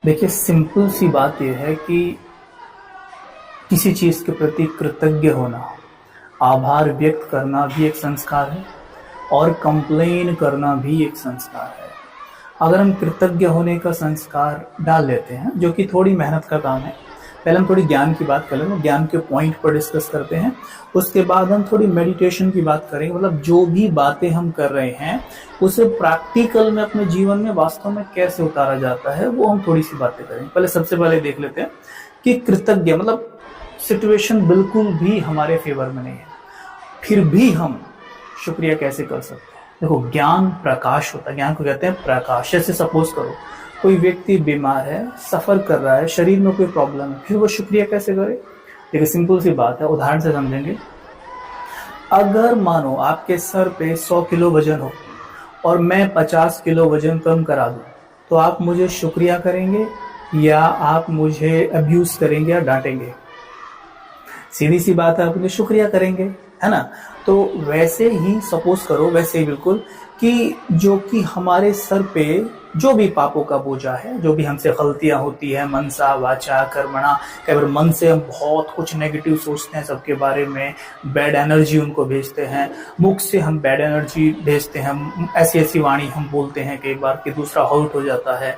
देखिए, सिंपल सी बात यह है कि किसी चीज के प्रति कृतज्ञ होना, आभार व्यक्त करना भी एक संस्कार है और कंप्लेन करना भी एक संस्कार है। अगर हम कृतज्ञ होने का संस्कार डाल लेते हैं, जो कि थोड़ी मेहनत का काम है। पहले हम थोड़ी ज्ञान की बात कर लेंगे, ज्ञान के पॉइंट पर डिस्कस करते हैं। उसके बाद हम थोड़ी मेडिटेशन की बात करेंगे, मतलब जो भी बातें हम कर रहे हैं उसे प्रैक्टिकल में अपने जीवन में वास्तव में कैसे उतारा जाता है, वो हम थोड़ी सी बातें करेंगे। पहले सबसे पहले देख लेते हैं कि कृतज्ञ मतलब सिचुएशन बिल्कुल भी हमारे फेवर में नहीं है, फिर भी हम शुक्रिया कैसे कर सकते हैं। देखो, ज्ञान प्रकाश होता है, ज्ञान को कहते हैं प्रकाश। जैसे सपोज करो कोई व्यक्ति बीमार है, सफर कर रहा है, शरीर में कोई प्रॉब्लम है, फिर वो शुक्रिया कैसे करे। देखिए, सिंपल सी बात है, उदाहरण से समझेंगे। अगर मानो आपके सर पे 100 किलो वजन हो और मैं 50 किलो वजन कम करा दूं, तो आप मुझे शुक्रिया करेंगे या आप मुझे अब्यूज करेंगे या डांटेंगे? सीधी सी बात है, आप मुझे शुक्रिया करेंगे, है ना। तो वैसे ही सपोज करो, वैसे ही बिल्कुल, कि जो कि हमारे सर पे जो भी पापों का बोझा है, जो भी हमसे गलतियां होती है, मनसा वाचा कर्मणा, कई बार मन से हम बहुत कुछ नेगेटिव सोचते हैं सबके बारे में, बैड एनर्जी उनको भेजते हैं, मुख से हम बैड एनर्जी भेजते हैं, ऐसी ऐसी वाणी हम बोलते हैं कई बार कि दूसरा हर्ट हो जाता है,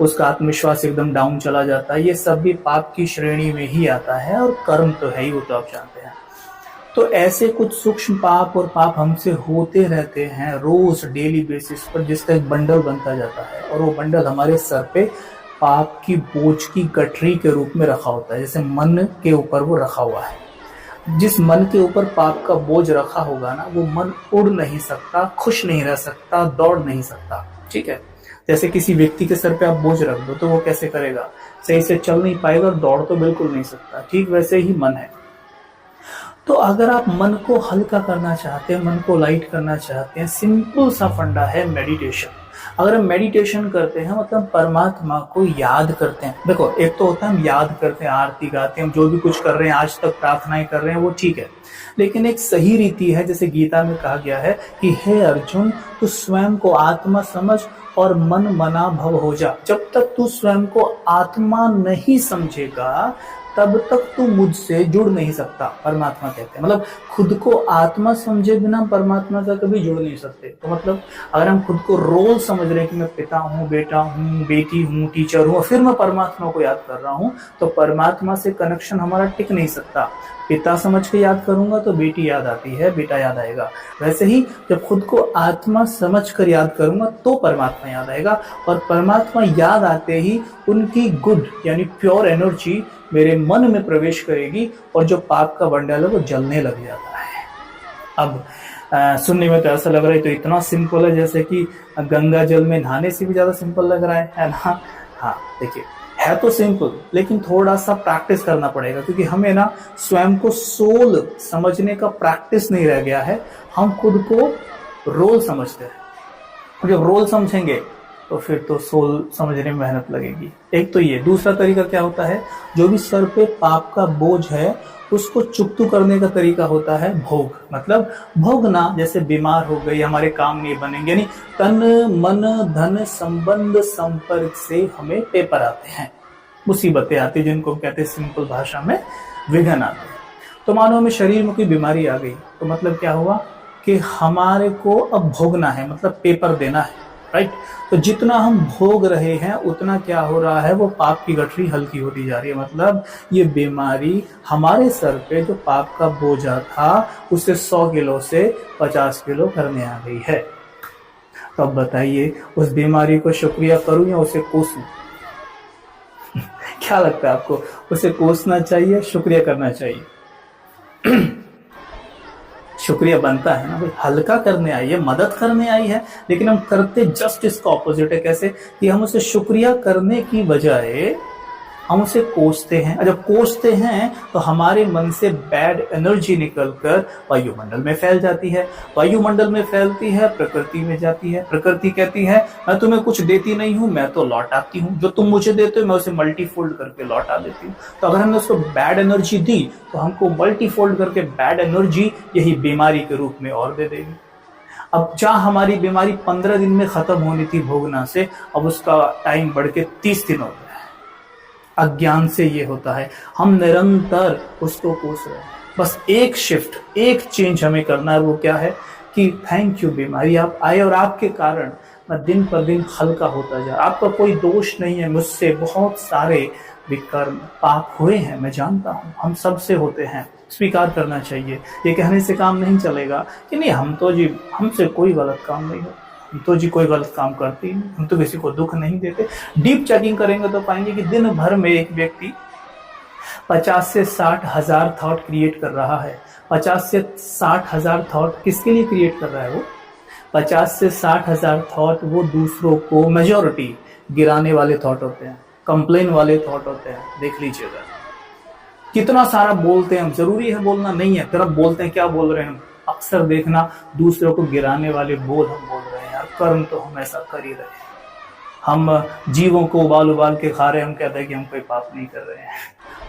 उसका आत्मविश्वास एकदम डाउन चला जाता है। ये सब भी पाप की श्रेणी में ही आता है, और कर्म तो है ही, वो तो आप जानते हैं। तो ऐसे कुछ सूक्ष्म पाप और पाप हमसे होते रहते हैं रोज डेली बेसिस पर, जिसका एक बंडल बनता जाता है, और वो बंडल हमारे सर पे पाप की बोझ की गठरी के रूप में रखा होता है। जैसे मन के ऊपर वो रखा हुआ है, जिस मन के ऊपर पाप का बोझ रखा होगा ना, वो मन उड़ नहीं सकता, खुश नहीं रह सकता, दौड़ नहीं सकता। ठीक है, जैसे किसी व्यक्ति के सर पे आप बोझ रख दो तो वो कैसे करेगा, सही से चल नहीं पाएगा और दौड़ तो बिल्कुल नहीं सकता। ठीक वैसे ही मन है। तो अगर आप मन को हल्का करना चाहते हैं, मन को लाइट करना चाहते हैं, सिंपल सा फंडा है मेडिटेशन। अगर हम मेडिटेशन करते हैं मतलब परमात्मा को याद करते हैं। देखो, एक तो होता है हम याद करते हैं, आरती गाते हैं, हम जो भी कुछ कर रहे हैं, आज तक प्रार्थनाएं कर रहे हैं, वो ठीक है। लेकिन एक सही रीति है, जैसे गीता में कहा गया है कि हे अर्जुन, तू स्वयं को आत्मा समझ और मन मना भव हो जा। जब तक तू स्वयं को आत्मा नहीं समझेगा, तब तक तू मुझसे जुड़ नहीं सकता, परमात्मा कहते हैं। मतलब खुद को आत्मा समझे बिना परमात्मा से कभी जुड़ नहीं सकते। तो मतलब अगर हम खुद को रोल समझ रहे हैं कि मैं पिता हूँ, बेटा हूँ, बेटी हूँ, टीचर हूँ, और फिर मैं परमात्मा को याद कर रहा हूँ, तो परमात्मा से कनेक्शन हमारा टिक नहीं सकता। पिता समझ के याद करूंगा तो बेटी याद आती है, बेटा याद आएगा। वैसे ही जब खुद को आत्मा समझ कर याद करूंगा तो परमात्मा याद आएगा, और परमात्मा याद आते ही उनकी गुड यानी प्योर एनर्जी मेरे मन में प्रवेश करेगी, और जो पाप का बंडल है वो जलने लग जाता है। अब सुनने में तो ऐसा लग रहा है तो इतना सिंपल है, जैसे कि गंगा जल में नहाने से भी ज्यादा सिंपल लग रहा है ना। हाँ, देखिए, है तो सिंपल, लेकिन थोड़ा सा प्रैक्टिस करना पड़ेगा, क्योंकि हमें ना स्वयं को सोल समझने का प्रैक्टिस नहीं रह गया है। हम खुद को रोल समझते हैं, जब रोल समझेंगे तो फिर तो सोल समझने में मेहनत लगेगी। एक तो ये। दूसरा तरीका क्या होता है, जो भी सर पे पाप का बोझ है उसको चुकतू करने का तरीका होता है भोग। मतलब भोगना, जैसे बीमार हो गई, हमारे काम नहीं बनेंगे, यानी तन मन धन संबंध संपर्क से हमें पेपर आते हैं, मुसीबतें आती हैं, जिनको कहते हैं सिंपल भाषा में विघ्न आते हैं। तो मानो हमें शरीर में कोई बीमारी आ गई, तो मतलब क्या हुआ कि हमारे को अब भोगना है, मतलब पेपर देना है, राइट। तो जितना हम भोग रहे हैं उतना क्या हो रहा है, वो पाप की गठरी हल्की होती जा रही है। मतलब ये बीमारी हमारे सर पे जो पाप का बोझा था उसे 100 किलो से 50 किलो करने आ गई है। तो अब बताइए, उस बीमारी को शुक्रिया करूं या उसे कोसूं? क्या लगता है आपको, उसे कोसना चाहिए, शुक्रिया करना चाहिए? शुक्रिया बनता है ना भाई, हल्का करने आई है, मदद करने आई है, लेकिन हम करते जस्ट इसका ऑपोजिट है। कैसे कि हम उसे शुक्रिया करने की बजाय हम उसे कोसते हैं, और जब कोसते हैं तो हमारे मन से बैड एनर्जी निकलकर वायुमंडल में फैल जाती है, वायुमंडल में फैलती है, प्रकृति में जाती है, प्रकृति कहती है मैं तुम्हें कुछ देती नहीं हूं, मैं तो लौटाती हूँ, जो तुम मुझे देते हो मैं उसे मल्टीफोल्ड करके लौटा देती हूँ। तो अगर हमने उसको बैड एनर्जी दी तो हमको मल्टीफोल्ड करके बैड एनर्जी यही बीमारी के रूप में और दे देगी। अब जहां हमारी बीमारी 15 दिन में खत्म होनी थी भोगना से, अब उसका टाइम बढ़ के 30 दिन हो गया है। अज्ञान से ये होता है। हम निरंतर उसको कोस रहे हैं। बस एक शिफ्ट, एक चेंज हमें करना है। वो क्या है कि थैंक यू बीमारी, आप आए और आपके कारण मैं दिन पर दिन हल्का होता जा। आपका कोई दोष नहीं है, मुझसे बहुत सारे विकर्म पाप हुए हैं, मैं जानता हूँ, हम सब से होते हैं, स्वीकार करना चाहिए। ये कहने से काम नहीं चलेगा कि नहीं हम तो जी, हमसे कोई गलत काम नहीं हो, हम तो जी कोई गलत काम करते ही नहीं, हम तो किसी को दुख नहीं देते। डीप चेकिंग करेंगे तो पाएंगे कि दिन भर में एक व्यक्ति 50 से 60 हजार थॉट क्रिएट कर रहा है। 50 से 60 हजार थॉट किसके लिए क्रिएट कर रहा है वो? 50 से 60 हजार थॉट वो दूसरों को, मेजॉरिटी गिराने वाले थॉट होते हैं, कंप्लेन वाले थॉट होते हैं। देख लीजिएगा कितना सारा बोलते हैं हम, जरूरी है बोलना नहीं है, फिर अब बोलते हैं क्या बोल रहे हैं हम, अक्सर देखना दूसरों को गिराने वाले बोल हम बोल रहे हैं। यार कर्म तो हम ऐसा कर ही रहे हैं, हम जीवों को उबाल उबाल के खा रहे हैं, हम कहते हैं कि हम कोई पाप नहीं कर रहे हैं।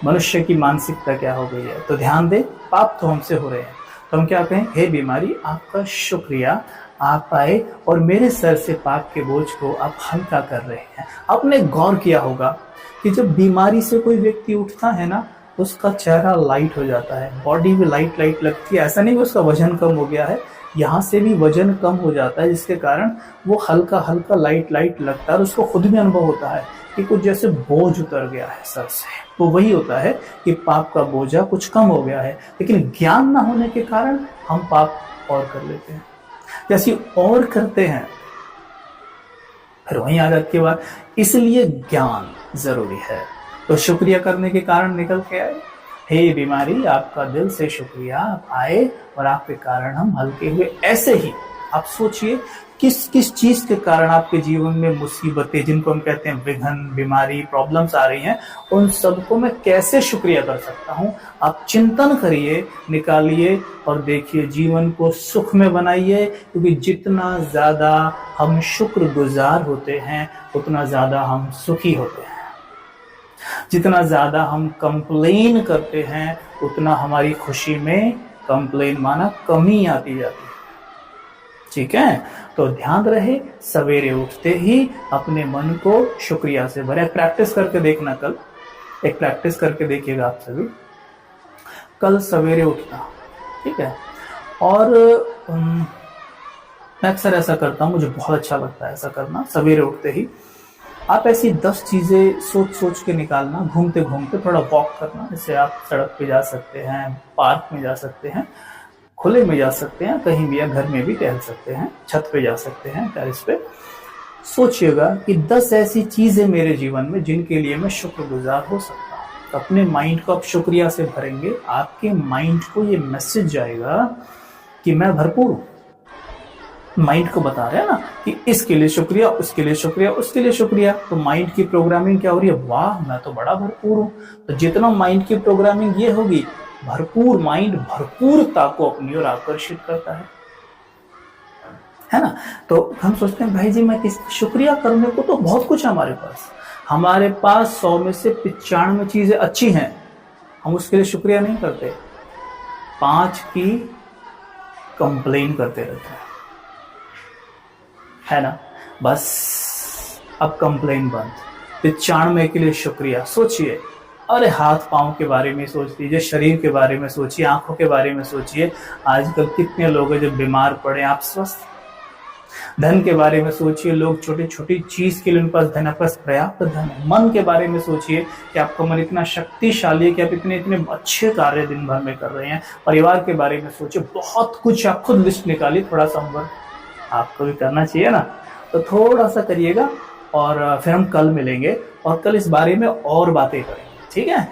मनुष्य की मानसिकता क्या हो गई है? तो ध्यान दे, पाप तो हमसे हो रहे हैं, तो हम क्या कहें, हे बीमारी आपका शुक्रिया, आप आए और मेरे सर से पाप के बोझ को आप हल्का कर रहे हैं। आपने गौर किया होगा कि जब बीमारी से कोई व्यक्ति उठता है ना, उसका चेहरा लाइट हो जाता है, बॉडी में लाइट लाइट लगती है। ऐसा नहीं कि उसका वजन कम हो गया है, यहाँ से भी वजन कम हो जाता है, जिसके कारण वो हल्का हल्का लाइट लाइट लगता है और उसको खुद भी अनुभव होता है कि कुछ जैसे बोझ उतर गया है सर से। तो वही होता है कि पाप का बोझा कुछ कम हो गया है, लेकिन ज्ञान ना होने के कारण हम पाप और कर लेते हैं। जैसे और करते हैं फिर वही आदत के बाद, इसलिए ज्ञान जरूरी है। तो शुक्रिया करने के कारण निकल के आए, हे बीमारी आपका दिल से शुक्रिया, आप आए और आपके कारण हम हल्के हुए। ऐसे ही आप सोचिए किस किस चीज के कारण आपके जीवन में मुसीबतें, जिनको हम कहते हैं विघ्न, बीमारी, प्रॉब्लम्स आ रही हैं, उन सबको मैं कैसे शुक्रिया कर सकता हूं। आप चिंतन करिए, निकालिए और देखिए, जीवन को सुख में बनाइए। क्योंकि जितना ज्यादा हम शुक्रगुजार होते हैं उतना ज्यादा हम सुखी होते हैं। जितना ज्यादा हम कंप्लेन करते हैं उतना हमारी खुशी में कंप्लेन माना कमी आती जाती है। ठीक है, तो ध्यान रहे, सवेरे उठते ही अपने मन को शुक्रिया से भरे। प्रैक्टिस करके देखना, कल एक प्रैक्टिस करके देखिएगा आप सभी। कल सवेरे उठना, ठीक है, और मैं अक्सर ऐसा करता हूँ, मुझे बहुत अच्छा लगता है ऐसा करना। सवेरे उठते ही आप ऐसी 10 चीजें सोच सोच के निकालना, घूमते घूमते थोड़ा वॉक करना। जैसे आप सड़क पे जा सकते हैं, पार्क में जा सकते हैं, खुले में जा सकते हैं, कहीं भी, या घर में भी टहल सकते हैं, छत पे जा सकते हैं, टेरेस पे। सोचिएगा कि 10 ऐसी चीजें मेरे जीवन में जिनके लिए मैं शुक्रगुजार हो सकता हूँ। तो अपने माइंड को आप शुक्रिया से भरेंगे, आपके माइंड को ये मैसेज जाएगा कि मैं भरपूर हूँ। माइंड को बता रहे हैं ना कि इसके लिए शुक्रिया, उसके लिए शुक्रिया, उसके लिए शुक्रिया। तो माइंड की प्रोग्रामिंग क्या हो रही है, वाह मैं तो बड़ा भरपूर हूँ। तो जितना माइंड की प्रोग्रामिंग ये होगी, भरपूर माइंड भरपूरता को अपनी ओर आकर्षित करता है ना। तो हम सोचते हैं भाई जी मैं किस शुक्रिया करने को तो बहुत कुछ है हमारे पास 100 में से 95 चीजें अच्छी हैं, हम उसके लिए शुक्रिया नहीं करते, 5 की कंप्लेन करते रहते हैं, है ना। बस अब कंप्लेन बंद, 95 के लिए शुक्रिया। सोचिए, अरे हाथ पांव के बारे में सोच लीजिए, शरीर के बारे में सोचिए, आंखों के बारे में सोचिए। आजकल कितने लोग हैं जो बीमार पड़े, आप स्वस्थ। धन के बारे में सोचिए, लोग छोटी छोटी चीज के लिए उनके पास धन, आपके पास पर्याप्त धन है। मन के बारे में सोचिए कि आपका मन इतना शक्तिशाली है कि आप इतने इतने अच्छे कार्य दिन भर में कर रहे हैं। परिवार के बारे में सोचिए, बहुत कुछ। आप खुद लिस्ट निकालिए, थोड़ा सा होमवर्क आपको भी करना चाहिए ना, तो थोड़ा सा करिएगा और फिर हम कल मिलेंगे और कल इस बारे में और बातें करेंगे, ठीक है।